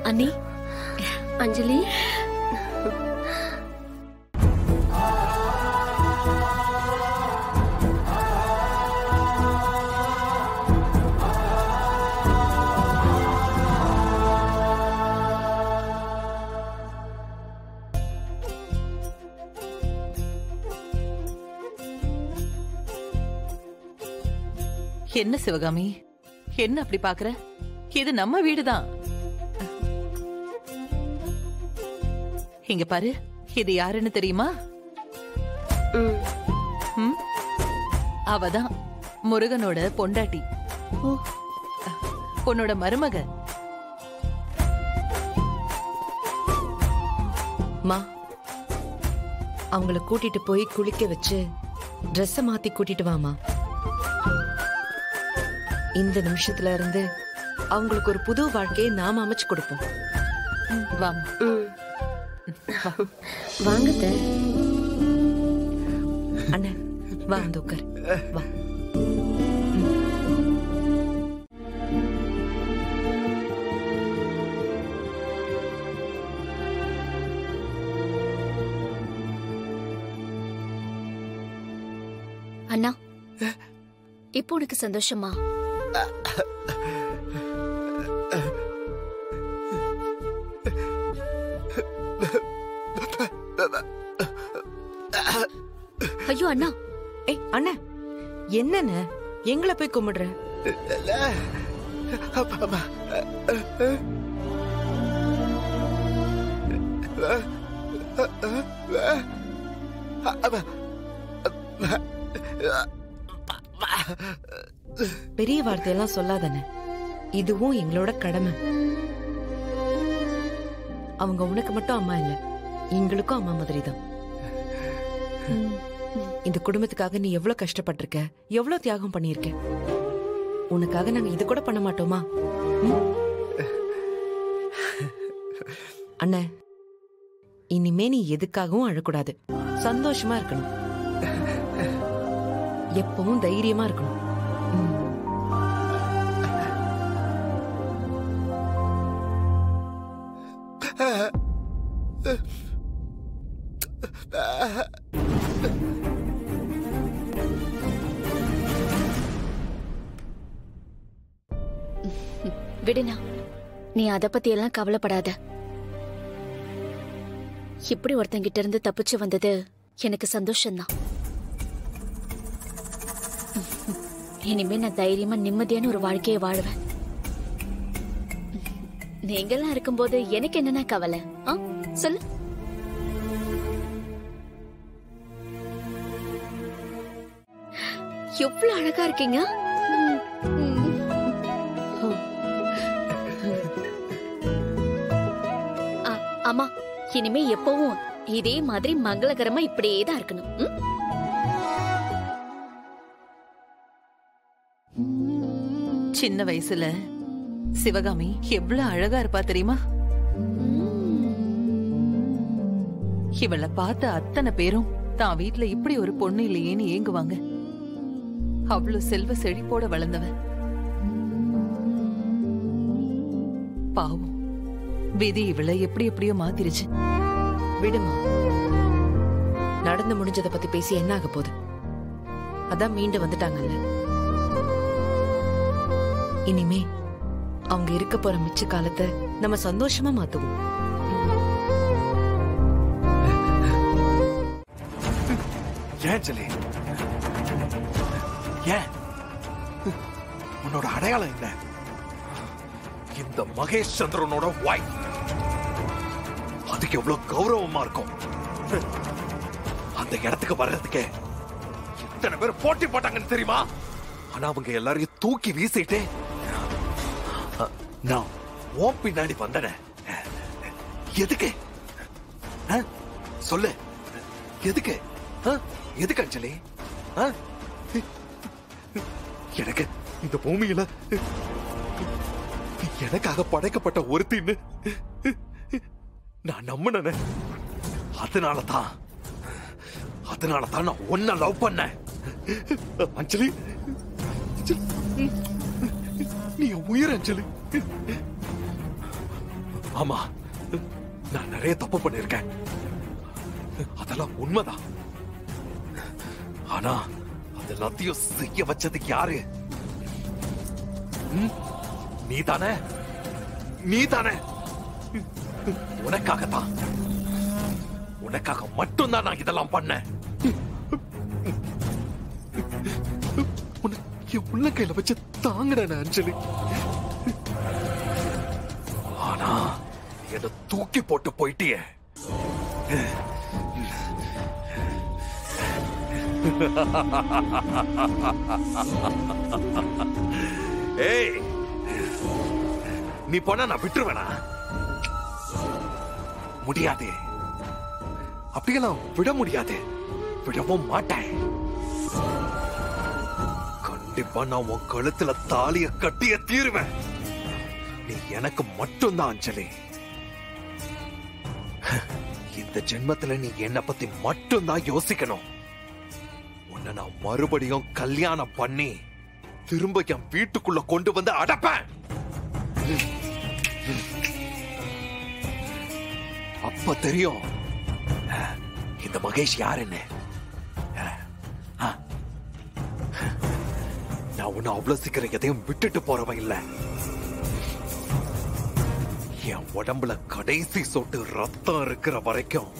அண்ணி, அஞ்சலி, என்ன சிவகாமி, என்ன அப்படி பாக்குற? இது நம்ம வீடுதான். இங்க பாரு, இது யாருன்னு தெரியுமா? அவதான் முருகனோட பொண்டாட்டி, உன்னோட மருமக. மா, அவங்கள கூட்டிட்டு போய் குளிக்க வச்சு ட்ரெஸ் மாத்தி கூட்டிட்டு வாமா. இந்த நிமிஷத்துல இருந்து அவங்களுக்கு ஒரு புது வாழ்க்கையை நாம அமைச்சு கொடுப்போம். வாங்க அண்ணன், வா வந்து உட்கார். வா. அண்ணா, இப்போ உனக்கு சந்தோஷமா? ஐயோ அண்ணா. ஏய் அண்ணா, என்னன்னு எங்களை போய் கும்பிடுற? பெரிய வார்த்தையெல்லாம் சொல்லாதன, இதுவும் எங்களோட கடமை. அவங்க உனக்கு மட்டும் அம்மா இல்ல, எங்களுக்கும் அம்மா மாதிரி தான். இந்த குடும்பத்துக்காக நீ எவ்வளவு கஷ்டப்பட்டிருக்க, எவ்வளவு தியாகம் பண்ணிருக்க. உனக்காக நாங்க இது கூட பண்ண மாட்டோமா? அண்ணா, இனிமே நீ எதுக்காகவும் அழக்கூடாது, சந்தோஷமா இருக்கணும், எப்பவும் தைரியமா இருக்கணும். விடுனா, நீ அத பத்தி எல்லாம் கவலைப்படாத. இப்படி ஒருத்தங்கிட்ட இருந்து தப்பிச்சு வந்தது எனக்கு சந்தோஷம்தான். இனிமே நான் தைரியமா நிம்மதியான ஒரு வாழ்க்கையை வாழ்வேன். நீங்கெல்லாம் இருக்கும்போது எனக்கு என்னன்னா கவலை? சொல்லு. எவ்வளவு அழகா இருக்கீங்க. அம்மா, இனிமே எப்பவும் இதே மாதிரி மங்களகரமா இப்படியே தான் இருக்கணும். சின்ன வயசுல சிவகாமி எவ்வளவு அழகா இருப்பா தெரியுமா? இவளை பார்த்த அத்தனை பேரும் தான் வீட்டுல இப்படி ஒரு பொண்ணு இல்லையேன்னு ஏங்குவாங்க. அவ்வளவு செல்வ செழிப்போட வளர்ந்தவ. பாவம், விதி இவளை எப்படி எப்படியோ மாத்திருச்சு. விடுமா, நடந்து முடிஞ்சதை பத்தி பேசி என்ன ஆக போகுது? அதான் மீண்டு வந்துட்டாங்கல்ல. இனிமே அவங்க இருக்க போற மிச்ச காலத்தை நம்ம சந்தோஷமா மாத்துவோம். ஏன் சொல்லி, ஏன் உன்னோட அடையாளம் என்ன? இந்த மகேஷ் சந்திரனோட வைஃப். அதுக்கு எவ்வளவு கௌரவமா இருக்கும். அந்த இடத்துக்கு வர்றதுக்கு இத்தனை பேர் போட்டி போட்டாங்கன்னு தெரியுமா? ஆனா அவங்க எல்லாரையும் தூக்கி வீசிட்டு நான் உன் பின்னாடி வந்தன. எதுக்கு சொல்லு? எதுக்கு? எதுக்கு அஞ்சலி? எனக்கு இந்த பூமியில எனக்காக படைக்கப்பட்ட ஒருத்தின்னு நான் நம்பினேன். அதனாலதான் நான் உன்னை லவ் பண்ணேன். அஞ்சலி, நீ உயிர் அஞ்சலி. ஆமா, நான் நிறைய தப்பு பண்ணிருக்கேன், அதெல்லாம் உண்மைதான். ஆனா அது எல்லாத்தையும் செய்ய வச்சதுக்கு யாரு? நீதானே, நீதானே. உனக்காகத்தான், உனக்காக மட்டும்தான் நான் இதெல்லாம் பண்ணேன். என் உள்ள கையில வச்சு தாங்கின அஞ்சலி. ஆனா என்ன தூக்கி போட்டு போயிட்டியே. ஏய், நீ போனா நான் விட்டுருவேனா? முடியாது, அப்படியெல்லாம் விட முடியாது, விடவும் மாட்டேன். கண்டிப்பா நான் உன் கழுத்துல தாலிய கட்டிய தீருவேன். நீ எனக்கு மட்டும்தான் அஞ்சலி. இந்த ஜென்மத்துல நீ என்ன பத்தி மட்டும்தான் யோசிக்கணும். உன்னை நான் மறுபடியும் கல்யாணம் பண்ணி திரும்ப என் வீட்டுக்குள்ள கொண்டு வந்து அடைப்பேன். அப்ப தெரியும் இந்த மகேஷ் யாருன்னு. நான் உன்னை அவ்வளவு சீக்கிரம் எதையும் விட்டுட்டு போறவன் இல்ல. என் உடம்புல கடைசி சொட்டு ரத்தம் இருக்கிற வரைக்கும்